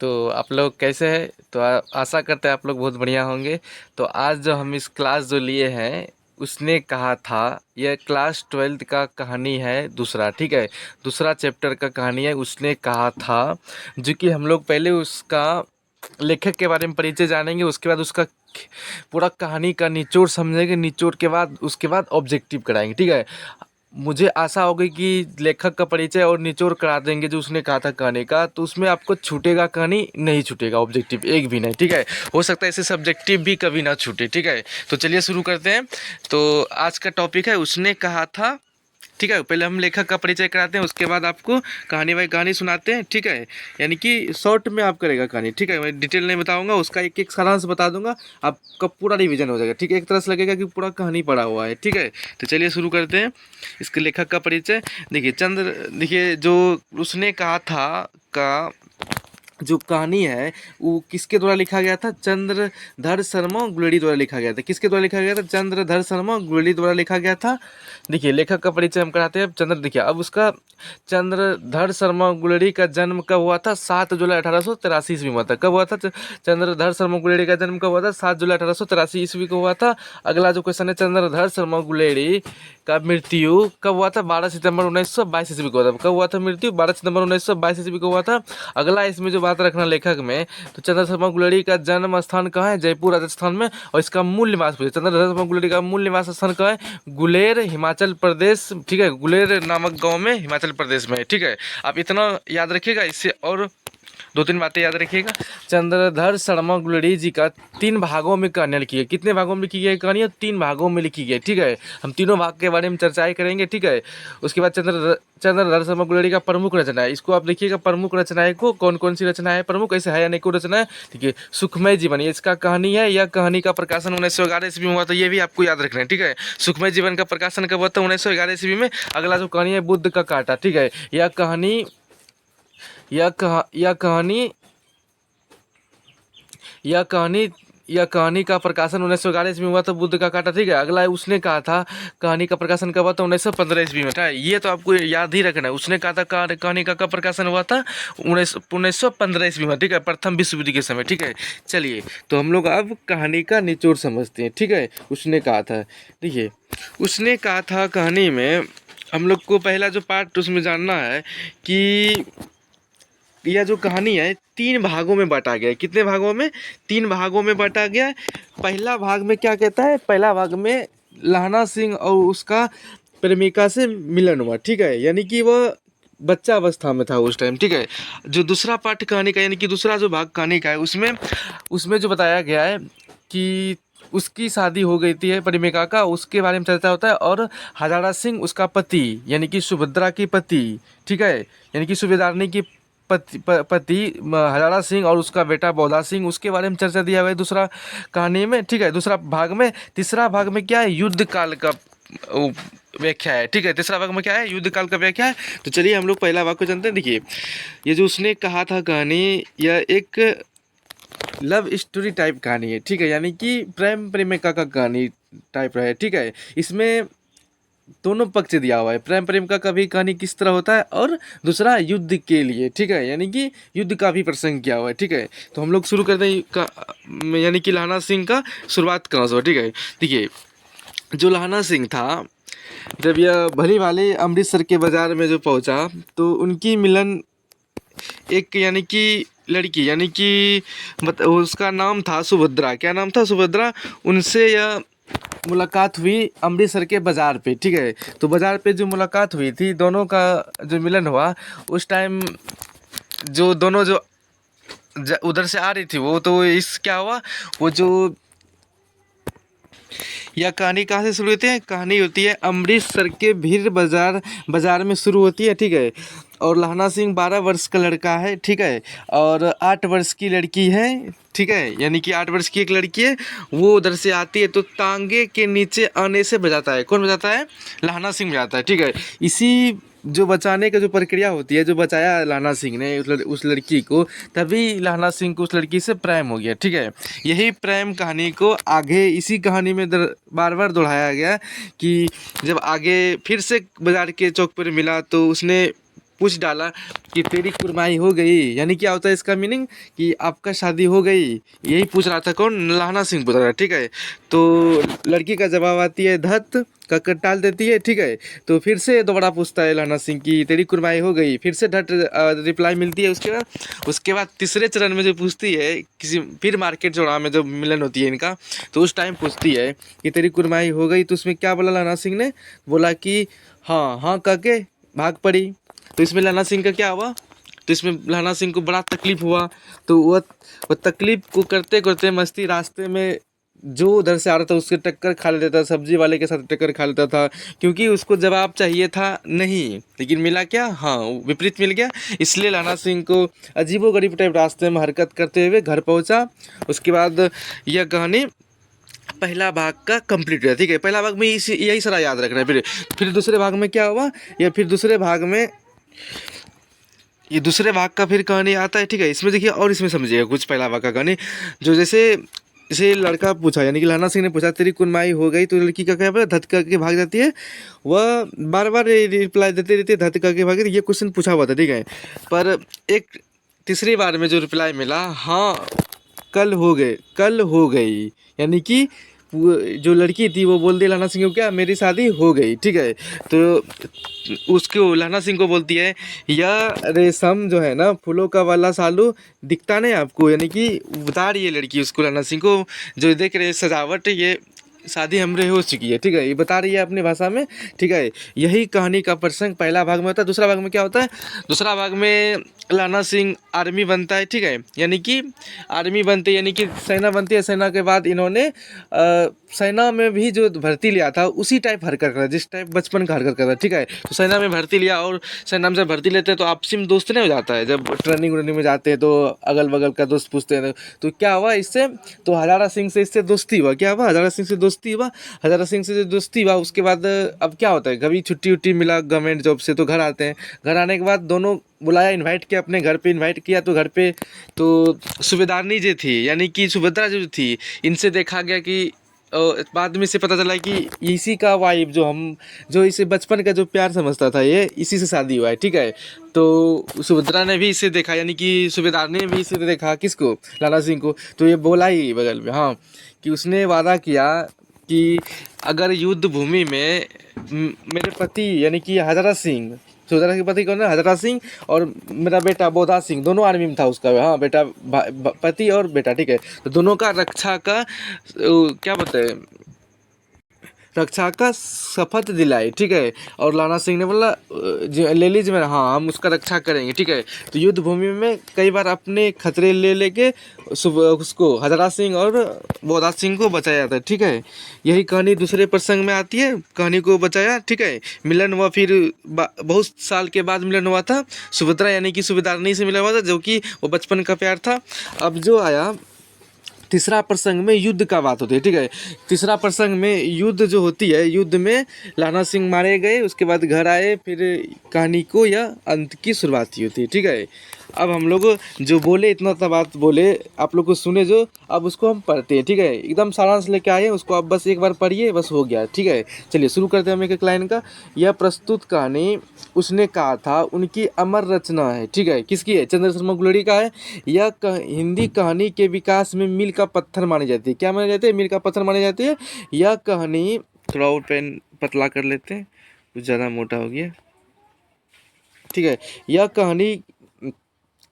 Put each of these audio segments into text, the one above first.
तो आप लोग कैसे हैं? तो आशा करते हैं आप लोग बहुत बढ़िया होंगे। तो आज जो हम इस क्लास जो लिए हैं, उसने कहा था, यह क्लास 12th का कहानी है दूसरा, ठीक है। दूसरा चैप्टर का कहानी है, उसने कहा था। जो कि हम लोग पहले उसका लेखक के बारे में परिचय जानेंगे, उसके बाद उसका पूरा कहानी का निचोड़ समझेंगे, निचोड़ के बाद उसके बाद ऑब्जेक्टिव कराएंगे, ठीक है। मुझे आशा हो गई कि लेखक का परिचय और निचोड़ करा देंगे जो उसने कहा था कहानी का, तो उसमें आपको छूटेगा, कहानी नहीं छूटेगा, ऑब्जेक्टिव एक भी नहीं, ठीक है। हो सकता है इसे सब्जेक्टिव भी कभी ना छूटे, ठीक है। तो चलिए शुरू करते हैं। तो आज का टॉपिक है, उसने कहा था, ठीक है। पहले हम लेखक का परिचय कराते हैं, उसके बाद आपको कहानी बाई कहानी सुनाते हैं, ठीक है। यानी कि शॉर्ट में आप करेगा कहानी, ठीक है। मैं डिटेल नहीं बताऊंगा, उसका एक एक सारांश बता दूंगा, आपका पूरा रिवीजन हो जाएगा, ठीक है। एक तरह से लगेगा कि पूरा कहानी पढ़ा हुआ है, ठीक है। तो चलिए शुरू करते हैं इसके लेखक का परिचय। देखिए जो उसने कहा था का जो कहानी है वो किसके द्वारा लिखा गया था? चंद्रधर शर्मा गुलेरी द्वारा लिखा गया था। किसके द्वारा लिखा गया था? चंद्रधर शर्मा गुलेरी द्वारा लिखा गया था। देखिए लेखक का परिचय हम कराते हैं। देखिए अब उसका चंद्रधर शर्मा गुलेरी का जन्म कब हुआ था? 7 जुलाई 1883 ईस्वी में हुआ था। कब हुआ था चंद्रधर शर्मा गुलेरी का जन्म कब हुआ था? 7 जुलाई 1883 ईस्वी को हुआ था। अगला जो क्वेश्चन है, चंद्रधर शर्मा गुलेरी का मृत्यु कब हुआ था? 12 सितंबर 1922 ईस्वी को हुआ था। कब हुआ था मृत्यु? 12 सितंबर 1922 ईस्वी को हुआ था। अगला इसमें जो बात रखना लेखक में, तो चंद्र शर्मा गुलेरी का जन्म स्थान कहाँ है? जयपुर राजस्थान में। और इसका मूल निवास पूछे, चंद्र शर्मा गुलेरी का मूल निवास स्थान कहाँ है? गुलेर हिमाचल प्रदेश, ठीक है। गुलेर नामक गांव में हिमाचल प्रदेश में, ठीक है। आप इतना याद रखिएगा। इससे और दो तीन बातें याद रखिएगा। चंद्रधर शर्मा गुलेरी जी का 3 भागों में कहानियाँ लिखी है। कितने भागों में लिखी गई कहानियाँ? 3 भागों में लिखी गई, ठीक है। हम तीनों भाग के बारे में चर्चाएं करेंगे, ठीक है। उसके बाद चंद्रधर शर्मा गुलेरी का प्रमुख रचना है, इसको आप देखिएगा। प्रमुख रचनाएं को कौन कौन सी रचना है प्रमुख, ऐसे है अनेकों रचनाएं। ठीक है, सुखमय जीवन, ये इसका कहानी है। यह कहानी का प्रकाशन 1911 ईस्वी में हुआ था, ये भी आपको याद रखना है, ठीक है। सुखमय जीवन का प्रकाशन कब हुआ था? 1911 ईस्वी में। अगला जो कहानी है, बुद्ध का कांटा, ठीक है। यह कहानी यह कहानी यह कहानी यह कहानी का प्रकाशन 1911 ईस्वी में हुआ था, बुद्ध का कांटा, ठीक है। अगला है, उसने कहा था, कहानी का प्रकाशन कब हुआ था? 1915 ईस्वी में था। ये तो आपको याद ही रखना है। उसने कहा था कहानी का कब प्रकाशन हुआ था? 1915 ईस्वी में, ठीक है, प्रथम विश्व युद्ध के समय, ठीक है। चलिए तो हम लोग अब कहानी का निचोड़ समझते हैं, ठीक है। उसने कहा था, देखिए उसने कहा था कहानी में हम लोग को पहला जो पार्ट उसमें जानना है कि यह जो कहानी है 3 भागों में बांटा गया है। कितने भागों में? 3 भागों में बांटा गया है। पहला भाग में क्या कहता है? पहला भाग में लहना सिंह और उसका प्रेमिका से मिलन हुआ, ठीक है। यानी कि वह बच्चा अवस्था में था उस टाइम, ठीक है। जो दूसरा पार्ट कहानी का, यानी कि दूसरा जो भाग कहानी का है, उसमें उसमें जो बताया गया है कि उसकी शादी हो गई थी प्रेमिका का, उसके बारे में चर्चा होता है। और हजारा सिंह उसका पति, यानी कि सुभद्रा की पति, ठीक है, यानी कि सूबेदारनी की पति हजारा सिंह और उसका बेटा बौदा सिंह, उसके बारे में चर्चा दिया हुआ है दूसरा कहानी में, ठीक है, दूसरा भाग में। तीसरा भाग में क्या है? युद्ध काल का व्याख्या है, ठीक है। तीसरा भाग में क्या है? युद्ध काल का व्याख्या है। तो चलिए हम लोग पहला भाग को जानते हैं। देखिए ये जो उसने कहा था कहानी, यह एक लव स्टोरी टाइप कहानी है, ठीक है। यानी कि प्रेम प्रेमिका का कहानी टाइप है, ठीक है। इसमें दोनों पक्ष दिया हुआ है, प्रेम प्रेम का कभी कहानी किस तरह होता है, और दूसरा युद्ध के लिए, ठीक है, यानी कि युद्ध का भी प्रसंग किया हुआ है, ठीक है। तो हम लोग शुरू करते हैं यानी कि लहना सिंह का शुरुआत कहाँ से हुआ, ठीक है। देखिए जो लहना सिंह था, जब यह भली भाली अमृतसर के बाजार में जो पहुंचा, तो उनकी मिलन एक यानी कि लड़की, यानी कि उसका नाम था सुभद्रा। क्या नाम था? सुभद्रा। उनसे यह मुलाकात हुई अमृतसर के बाज़ार पे, ठीक है। तो बाज़ार पे जो मुलाकात हुई थी, दोनों का जो मिलन हुआ, उस टाइम जो दोनों जो उधर से आ रही थी, वो तो इस क्या हुआ, वो जो यह कहानी कहाँ से शुरू होती है? कहानी होती है अमृतसर के भीड़ बाजार में शुरू होती है, ठीक है। और लहना सिंह 12 वर्ष का लड़का है, ठीक है, और 8 वर्ष की लड़की है, ठीक है। यानी कि 8 वर्ष की एक लड़की है, वो उधर से आती है, तो तांगे के नीचे आने से बजाता है। कौन बजाता है? लहना सिंह बजाता है, ठीक है। इसी जो बचाने का जो प्रक्रिया होती है, जो बचाया लहना सिंह ने उस लड़की को, तभी लहना सिंह को उस लड़की से प्रेम हो गया, ठीक है। यही प्रेम कहानी को आगे इसी कहानी में बार बार दोहराया गया कि जब आगे फिर से बाजार के चौक पर मिला, तो उसने पूछ डाला कि तेरी कुरमाई हो गई, यानी क्या होता है इसका मीनिंग कि आपका शादी हो गई, यही पूछ रहा था। कौन? लहना सिंह पूछ रहा था, ठीक है। तो लड़की का जवाब आती है धत, ककर टाल देती है, ठीक है। तो फिर से दोबारा पूछता है लहना सिंह की तेरी कुरमाई हो गई, फिर से ढट रिप्लाई मिलती है। उसके बाद तीसरे चरण में जो पूछती है, किसी फिर मार्केट चौराहा में जब मिलन होती है इनका, तो उस टाइम पूछती है कि तेरी कुरमाई हो गई, तो उसमें क्या बोला लहना सिंह ने? बोला कि हाँ हाँ कह के भाग पड़ी। तो इसमें लहना सिंह का क्या हुआ? तो इसमें लहना सिंह को बड़ा तकलीफ हुआ। तो वह तकलीफ को करते करते मस्ती रास्ते में जो उधर से आ रहा था उसके टक्कर खा लेता था, सब्जी वाले के साथ टक्कर खा लेता था, क्योंकि उसको जवाब चाहिए था नहीं, लेकिन मिला क्या? हाँ, विपरीत मिल गया। इसलिए लहना सिंह को अजीबोगरीब टाइप रास्ते में हरकत करते हुए घर पहुंचा। उसके बाद यह कहानी पहला भाग का कंप्लीट हुआ, ठीक है। पहला भाग में यही सारा याद रखना है। फिर दूसरे भाग में क्या हुआ, या फिर दूसरे भाग में ये दूसरे भाग का फिर कहानी आता है, ठीक है। इसमें देखिए और इसमें समझिएगा कुछ पहला भाग का कहानी, जो जैसे जैसे लड़का पूछा, यानी कि लहना सिंह ने पूछा तेरी कुनमाई हो गई, तो लड़की का क्या बोला? धत करके भाग जाती है। वह बार बार रिप्लाई देते रहती है, धत करके भाग। ये क्वेश्चन पूछा हुआ था, ठीक है। पर एक तीसरी बार में जो रिप्लाई मिला, हाँ कल हो गए, कल हो गई, यानी कि जो लड़की थी वो बोल दी लहना सिंह को क्या, मेरी शादी हो गई, ठीक है। तो उसको लहना सिंह को बोलती है, यह रेशम जो है ना फूलों का वाला सालू दिखता नहीं आपको, यानी कि बता रही है लड़की उसको, लहना सिंह को, जो देख रहे सजावट, ये शादी हमरे हो चुकी है, ठीक है। ये बता रही है अपनी भाषा में, ठीक है। यही कहानी का प्रसंग पहला भाग में होता है। दूसरा भाग में क्या होता है? दूसरा भाग में लहना सिंह आर्मी बनता है, ठीक है। यानी कि आर्मी बनते, यानी कि सेना बनती है। सेना के बाद इन्होंने सेना में भी जो भर्ती लिया था उसी टाइप हरकत करा, जिस टाइप बचपन का हरकत करा, ठीक है। तो सेना में भर्ती लिया, और सेना में जब भर्ती लेते हैं तो आपसी में दोस्त नहीं हो जाता है, जब ट्रेनिंग व्रेनिंग में जाते हैं तो अगल बगल का दोस्त पूछते हैं। तो क्या हुआ इससे? तो हजारा सिंह से इससे दोस्ती हुआ। क्या हुआ? हजारा सिंह से दोस्ती हुआ। हजारा सिंह से जो दोस्ती हुआ, उसके बाद अब क्या होता है, कभी छुट्टी उट्टी मिला गवर्नमेंट जॉब से तो घर आते हैं। घर आने के बाद दोनों बुलाया, इनवाइट किया, अपने घर पे इनवाइट किया। तो घर पे तो सूबेदारनी जो थी, यानी कि सुभद्रा जो थी, इनसे देखा गया कि बाद में से पता चला कि इसी का वाइफ, जो इसे बचपन का जो प्यार समझता था, ये इसी से शादी हुआ है, ठीक है। तो सुभद्रा ने भी इसे देखा, यानी कि सूबेदार ने भी इसे देखा, किसको? लाला सिंह को। तो ये बोला ही बगल में, हाँ, कि उसने वादा किया कि अगर युद्ध भूमि में मेरे पति यानी कि हजरा सिंह, सुभद्रा के पति कौन है? हजरा सिंह, और मेरा बेटा बोधा सिंह, दोनों आर्मी में था उसका, हाँ बेटा, पति और बेटा, ठीक है। तो दोनों का रक्षा का क्या बोलते हैं, रक्षा का शपथ दिलाई, ठीक है। और लाना सिंह ने बोला ले लीजिए मेरा, हाँ हम उसका रक्षा करेंगे, ठीक है। तो युद्ध भूमि में कई बार अपने खतरे ले लेके उसको हजरा सिंह और बोधा सिंह को बचाया जाता है, ठीक है। यही कहानी दूसरे प्रसंग में आती है, कहानी को बचाया, ठीक है। मिलन हुआ, फिर बहुत साल के बाद मिलन हुआ था। सुभद्रा यानी कि सूबेदारनी से मिला हुआ था, जो कि वो बचपन का प्यार था। अब जो आया तीसरा प्रसंग में युद्ध का बात होती है, ठीक है। तीसरा प्रसंग में युद्ध जो होती है, युद्ध में लाना सिंह मारे गए, उसके बाद घर आए, फिर कहानी को यह अंत की शुरुआत ही होती है, ठीक है। अब हम लोग जो बोले इतना सा बात बोले, आप लोग को सुने जो, अब उसको हम पढ़ते हैं, ठीक है। एकदम सारांश लेके आए हैं, उसको आप बस एक बार पढ़िए, बस हो गया, ठीक है। चलिए शुरू करते हैं हम एक लाइन का। यह प्रस्तुत कहानी उसने कहा था उनकी अमर रचना है, ठीक है। किसकी है? चंद्र शर्मा गुलेरी का है। यह हिंदी कहानी के विकास में मील का पत्थर मानी जाती है। क्या मानी जाती है? मील का पत्थर मानी जाती है। यह कहानी, थोड़ा और पेन पतला कर लेते हैं, कुछ ज़्यादा मोटा हो गया, ठीक है। यह कहानी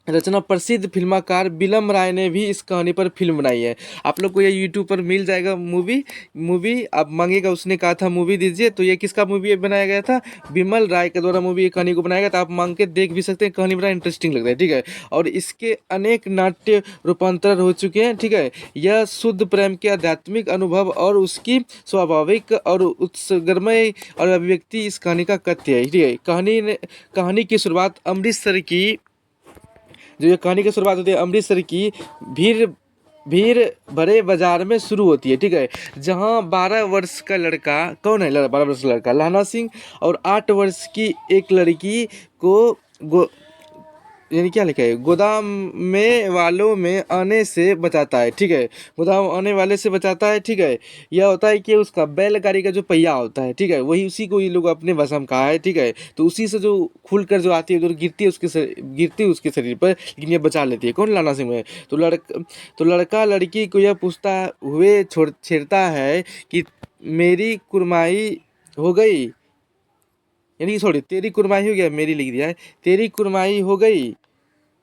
रचना प्रसिद्ध फिल्मकार बिलम राय ने भी इस कहानी पर फिल्म बनाई है। आप लोग को ये यूट्यूब पर मिल जाएगा, मूवी आप मांगेगा, उसने कहा था मूवी दीजिए, तो ये किसका मूवी बनाया गया था? बिमल राय के द्वारा मूवी कहानी को बनाया गया था। आप मांग के देख भी सकते हैं, कहानी बड़ा इंटरेस्टिंग लगता है, ठीक है। और इसके अनेक नाट्य रूपांतर हो चुके हैं, ठीक है। यह शुद्ध प्रेम के आध्यात्मिक अनुभव और उसकी स्वाभाविक और उत्सर्गमय और अभिव्यक्ति इस कहानी का कथ्य है, ठीक है। कहानी की शुरुआत अमृतसर की, जो ये कहानी की शुरुआत होती है अमृतसर की भीड़ भीड़ भरे बाजार में शुरू होती है, ठीक है। जहाँ 12 वर्ष का लड़का, कौन है 12 वर्ष का लड़का? लाना सिंह, और 8 वर्ष की एक लड़की को यानी क्या लिखा है, गोदाम में वालों में आने से बचाता है, ठीक है। गोदाम आने वाले से बचाता है, ठीक है। यह होता है कि उसका बैलगाड़ी का जो पहिया होता है, ठीक है, वही उसी को ये लोग अपने वश में कहा है, ठीक है। तो उसी से जो खुल कर जो आती है, जो गिरती है गिरती है उसके शरीर पर, लेकिन ये बचा लेती है। कौन, लाना सिंह है। तो लड़का लड़की को यह पूछता हुए छेड़ता है कि मेरी कुरमाई हो गई, यानी कि सॉरी, तेरी कुरमाई हो गया, मेरी लिख दिया है, तेरी कुरमाई हो गई।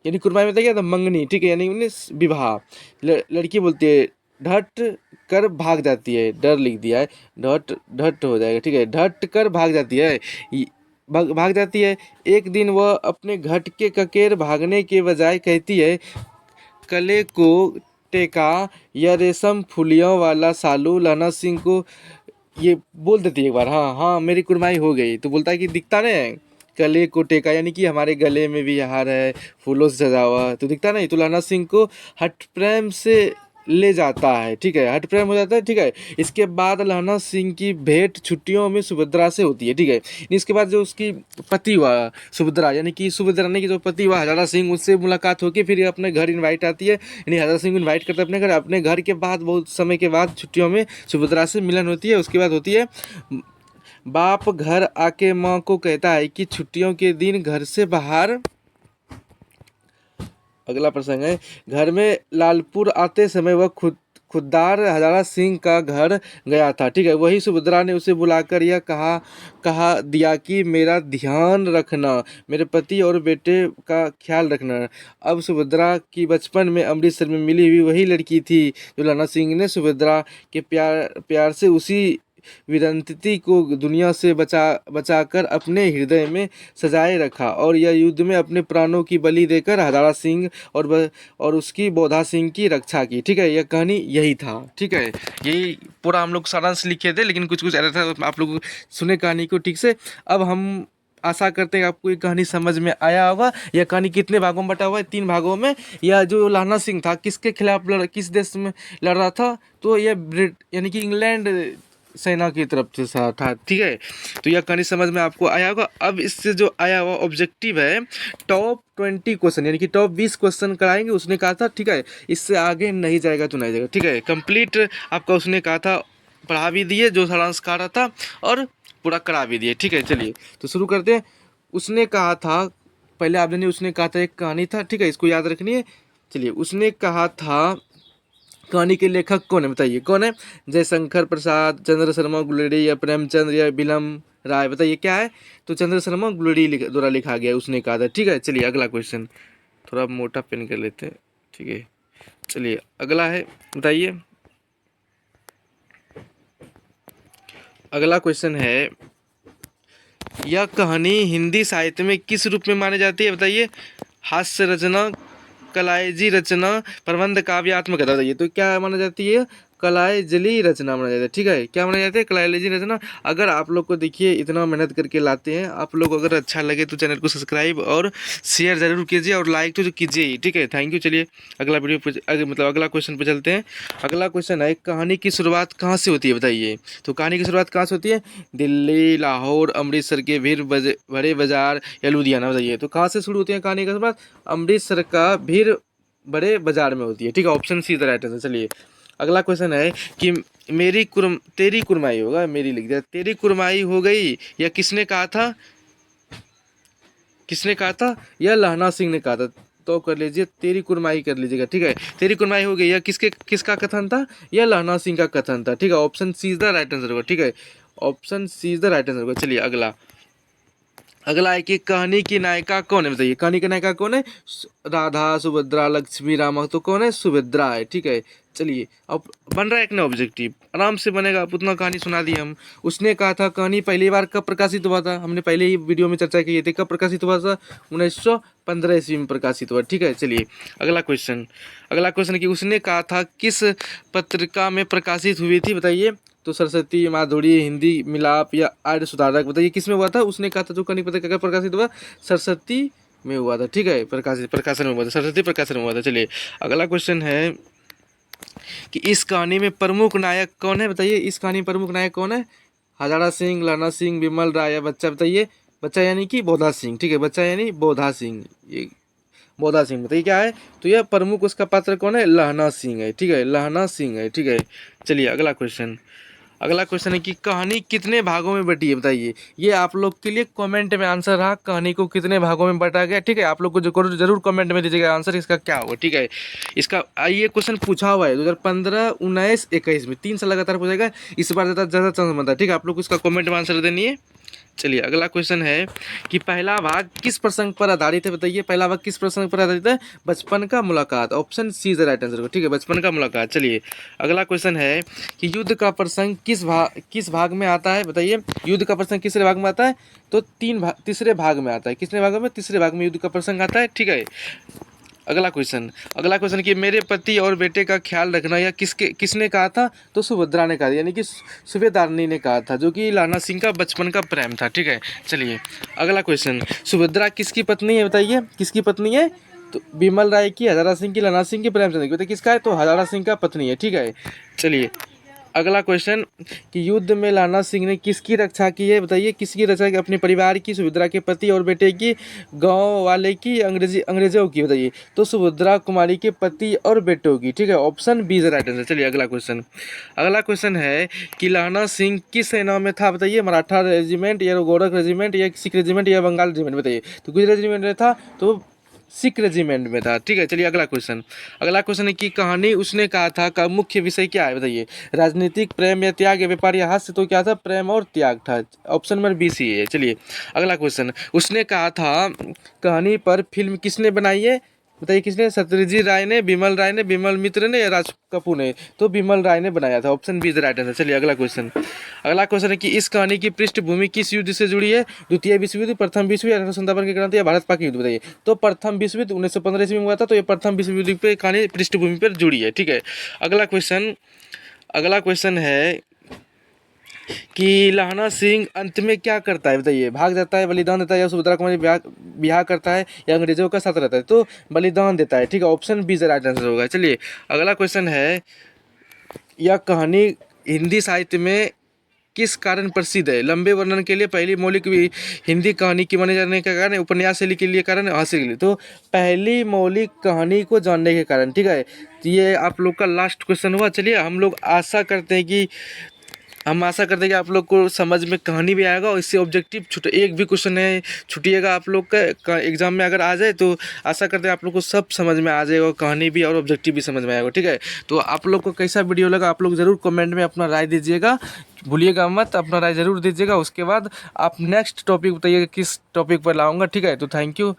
यानी कुरबानी में क्या था, मंगनी, ठीक है, यानी उन्हें विवाह। लड़की बोलती है, ढट कर भाग जाती है, डर लिख दिया है, ढट ढट हो जाएगा, ठीक है, ढट कर भाग जाती है, भाग जाती है। एक दिन वह अपने घट के ककेर भागने के बजाय कहती है, कले को टेका या रेशम फुलियों वाला सालू। लाना सिंह को ये बोल देती है एक बार, हाँ हाँ मेरी कुरमाई हो गई। तो बोलता है कि दिखता नहीं है, गले को टेका, यानी कि हमारे गले में भी हार है, फूलों से सजा हुआ, तो दिखता नहीं। तो लाना सिंह को हठ प्रेम से ले जाता है, ठीक है, हठ प्रेम हो जाता है, ठीक है। इसके बाद लाना सिंह की भेंट छुट्टियों में सुभद्रा से होती है, ठीक है। इसके बाद जो उसकी पति हुआ सुभद्रा, यानी कि सुभद्रा ने की जो पति हुआ हजारा सिंह, उससे मुलाकात होकर फिर अपने घर इनवाइट आती है, यानी हजारा सिंह को इनवाइट करता है अपने घर। अपने घर के बाद बहुत समय के बाद छुट्टियों में सुभद्रा से मिलन होती है। उसके बाद होती है, बाप घर आके माँ को कहता है कि छुट्टियों के दिन घर से बाहर। अगला प्रसंग है, घर में लालपुर आते समय वह खुददार हजारा सिंह का घर गया था, ठीक है। वही सुभद्रा ने उसे बुलाकर यह कहा दिया कि मेरा ध्यान रखना, मेरे पति और बेटे का ख्याल रखना। अब सुभद्रा की बचपन में अमृतसर में मिली हुई वही लड़की थी जो लाना सिंह ने सुभद्रा के प्यार से उसी विरंती को दुनिया से बचाकर अपने हृदय में सजाए रखा, और यह युद्ध में अपने प्राणों की बलि देकर हजारा सिंह और उसकी बोधा सिंह की रक्षा की, ठीक है। यह कहानी यही था, ठीक है। यही पूरा हम लोग सारांश लिखे थे, लेकिन कुछ कुछ ऐसा था, आप लोग सुने कहानी को ठीक से। अब हम आशा करते हैं आपको ये कहानी समझ में आया होगा। यह कहानी कितने भागों में बटा हुआ है, 3 भागों में। यह जो लाना सिंह था किसके खिलाफ किस देश में लड़ रहा था, तो यह यानी कि इंग्लैंड सेना की तरफ से था, ठीक है। तो यह कहानी समझ में आपको आया होगा। अब इससे जो आया हुआ ऑब्जेक्टिव है, टॉप 20 क्वेश्चन, यानी कि टॉप 20 क्वेश्चन कराएंगे उसने कहा था, ठीक है। इससे आगे नहीं जाएगा तो नहीं जाएगा, ठीक है। कंप्लीट आपका उसने कहा था, पढ़ा भी दिए जो सारांश कहा रहा था, और पूरा करा भी दिए, ठीक है। चलिए तो शुरू करते हैं। उसने कहा था, पहले आपने उसने कहा था एक कहानी था, ठीक है, इसको याद रखनी है। चलिए, उसने कहा था, कहानी के लेखक कौन है बताइए, कौन है। जयशंकर प्रसाद, चंद्र शर्मा गुलेरी, या प्रेमचंद, या बिलम राय, बताइए क्या है। तो चंद्र शर्मा गुलेरी द्वारा लिखा गया, उसने कहा था, ठीक है। चलिए अगला क्वेश्चन, थोड़ा मोटा पेन कर लेते हैं, ठीक है। चलिए अगला है, बताइए। अगला क्वेश्चन है, यह कहानी हिंदी साहित्य में किस रूप में मानी जाती है, बताइए। हास्य रचना, कलायजी रचना, प्रबंध काव्यात्मक कथा, बताइए। तो क्या माना जाती है, कलायजली रचना माना जाता है, ठीक है। क्या माना जाता है, कलायजी रचना। अगर आप लोग को देखिए इतना मेहनत करके लाते हैं, आप लोग अगर अच्छा लगे तो चैनल को सब्सक्राइब और शेयर जरूर कीजिए, और लाइक तो कीजिए ही, ठीक है। Thank you. चलिए अगला वीडियो मतलब अगला क्वेश्चन पे चलते हैं। अगला क्वेश्चन है, कहानी की शुरुआत कहाँ से होती है, बताइए। तो कहानी की शुरुआत कहाँ से होती है, दिल्ली, लाहौर, अमृतसर के बड़े बाजार, या लुधियाना, बताइए। तो कहाँ से शुरू होती है कहानी की शुरुआत, अमृतसर का भीड़ बड़े बाजार में होती है, ठीक है। Option see the right answer. चलिए अगला क्वेश्चन है कि तेरी कुरमाई होगा, मेरी लिख दिया, तेरी कुरमाई हो गई, यह किसने कहा था, किसने कहा था, यह लाना सिंह ने कहा था। तो कर लीजिए, तेरी कुरमाई कर लीजिएगा, ठीक है। तेरी कुरमाई हो गई, यह किसका कथन था, यह लाना सिंह का कथन था, ठीक है। Option C is the right answer होगा, ठीक है। Option C is the right answer होगा। चलिए अगला, अगला है कि कहानी की नायिका कौन है, बताइए। कहानी की नायिका कौन है, राधा, सुभद्रा, लक्ष्मी, रामा, तो कौन है, सुभद्रा है, ठीक है। चलिए अब बन रहा है एक नया ऑब्जेक्टिव, आराम से बनेगा, आप उतना कहानी सुना दी हम। उसने कहा था, कहानी पहली बार कब प्रकाशित हुआ था, हमने पहले ही वीडियो में चर्चा की थी, कब प्रकाशित हुआ था, 1915 ईस्वी में प्रकाशित हुआ, ठीक है। चलिए अगला क्वेश्चन, अगला क्वेश्चन कि उसने कहा था किस पत्रिका में प्रकाशित हुई थी, बताइए। तो सरस्वती, माधुरी, हिंदी मिलाप, या आर्य सुधारक, बताइए किस में हुआ था। उसने कहा था जो कहानी पत्रिका का प्रकाशित हुआ, सरस्वती में हुआ था, ठीक है। प्रकाशन में हुआ था, सरस्वती प्रकाशन में हुआ था। चलिए अगला क्वेश्चन है कि इस कहानी में प्रमुख नायक कौन है, बताइए। इस कहानी में प्रमुख नायक कौन है, हजारा सिंह, लाना सिंह, विमल राय, या बच्चा, बताइए। बच्चा यानी कि बोधा सिंह, ठीक है, बच्चा यानी बोधा सिंह। ये बौदा सिंह। बताइए क्या है, तो यह प्रमुख उसका पात्र कौन है, लहना सिंह है, ठीक है, लहना सिंह है, ठीक है। चलिए अगला क्वेश्चन, अगला क्वेश्चन है कि कहानी कितने भागों में बटी है, बताइए। ये आप लोग के लिए कमेंट में आंसर रहा, कहानी को कितने भागों में बांटा गया, ठीक है। आप लोग को जो जरूर कमेंट में दीजिएगा आंसर इसका क्या होगा, ठीक है। इसका ये क्वेश्चन पूछा हुआ है 2015, 19, 21 में 3 साल लगातार पूछेगा, इस बार ज़्यादा चांस बनता है, ठीक है। आप लोग को इसका कमेंट में आंसर देनी है। चलिए अगला क्वेश्चन है कि पहला भाग किस प्रसंग पर आधारित है, बताइए। पहला भाग किस प्रसंग पर आधारित है, बचपन का मुलाकात, option C is the right answer, ठीक है, बचपन का मुलाकात। चलिए अगला क्वेश्चन है कि युद्ध का प्रसंग किस भाग में आता है, बताइए। युद्ध का प्रसंग किसरे भाग में आता है, तो तीसरे भाग में आता है, किसने भाग में, तीसरे भाग में युद्ध का प्रसंग आता है, ठीक है। अगला क्वेश्चन कि मेरे पति और बेटे का ख्याल रखना यह किसने कहा था, तो सुभद्रा ने कहा, यानी कि सूबेदारनी ने कहा था, जो कि लाना सिंह का बचपन का प्रेम था, ठीक है। चलिए अगला क्वेश्चन, सुभद्रा किसकी पत्नी है, बताइए, किसकी पत्नी है, तो बिमल राय की, हजारा सिंह की, लाना सिंह की, प्रेमचंद की, बताइए किसका है, तो हजारा सिंह का पत्नी है, ठीक है। चलिए अगला क्वेश्चन कि युद्ध में लाना सिंह ने किसकी रक्षा की है, बताइए, किसकी रक्षा की, अपने परिवार की, सुभद्रा के पति और बेटे की, गांव वाले की, अंग्रेजों की, बताइए। तो सुभद्रा कुमारी के पति और बेटों की, ठीक है, option B is right answer. चलिए अगला क्वेश्चन है कि लाना सिंह किस सेना में था, बताइए, मराठा रेजिमेंट या गोरख रेजिमेंट या सिख रेजिमेंट या बंगाल रेजिमेंट, बताइए। तो किस रेजिमेंट में था, तो सिख रेजिमेंट में था, ठीक है। चलिए अगला क्वेश्चन है कि कहानी उसने कहा था का मुख्य विषय क्या है, बताइए। राजनीतिक, प्रेम या त्याग या व्यापार या हास्य, तो क्या था, प्रेम और त्याग था, ऑप्शन नंबर बी सी है। चलिए अगला क्वेश्चन, उसने कहा था कहानी पर फिल्म किसने बनाई है, बताइए, किसने, सत्यजीत राय ने, बिमल मित्र ने या राज कपूर ने, तो बिमल राय ने बनाया था, option B is right answer. चलिए अगला क्वेश्चन है कि इस कहानी की पृष्ठभूमि किस युद्ध से जुड़ी है, द्वितीय विश्व युद्ध, प्रथम विश्व युद्ध, 1857 की क्रांति या भारत पाक युद्ध, बताइए। तो प्रथम विश्व युद्ध 1915 ईस्वी में हुआ था, तो ये प्रथम विश्व युद्ध पे कहानी पृष्ठभूमि पर जुड़ी है, ठीक है। अगला क्वेश्चन है कि लाना सिंह अंत में क्या करता है, बताइए। भाग जाता है, बलिदान देता है, या सुभद्रा कुमारी ब्याह करता है, या अंग्रेजों का साथ रहता है, तो बलिदान देता है, ठीक है, ऑप्शन बी राइट आंसर होगा। चलिए अगला क्वेश्चन है, यह कहानी हिंदी साहित्य में किस कारण प्रसिद्ध है, लंबे वर्णन के लिए, पहली मौलिक हिंदी कहानी की माने जाने का कारण, उपन्यास शैली के लिए कारण, हास्य के लिए, तो पहली मौलिक कहानी को जानने के कारण, ठीक है। तो ये आप लोग का लास्ट क्वेश्चन हुआ। चलिए हम आशा करते हैं कि आप लोग को समझ में कहानी भी आएगा, और इससे ऑब्जेक्टिव एक भी क्वेश्चन है छुटिएगा आप लोग का एग्जाम में अगर आ जाए, तो आशा करते हैं आप लोग को सब समझ में आ जाएगा, कहानी भी और ऑब्जेक्टिव भी समझ में आएगा, ठीक है। तो आप लोग को कैसा वीडियो लगा, आप लोग ज़रूर कमेंट में अपना राय दीजिएगा, भूलिएगा मत, अपना राय ज़रूर दीजिएगा। उसके बाद आप नेक्स्ट टॉपिक बताइएगा किस टॉपिक पर लाऊंगा, ठीक है। तो थैंक यू।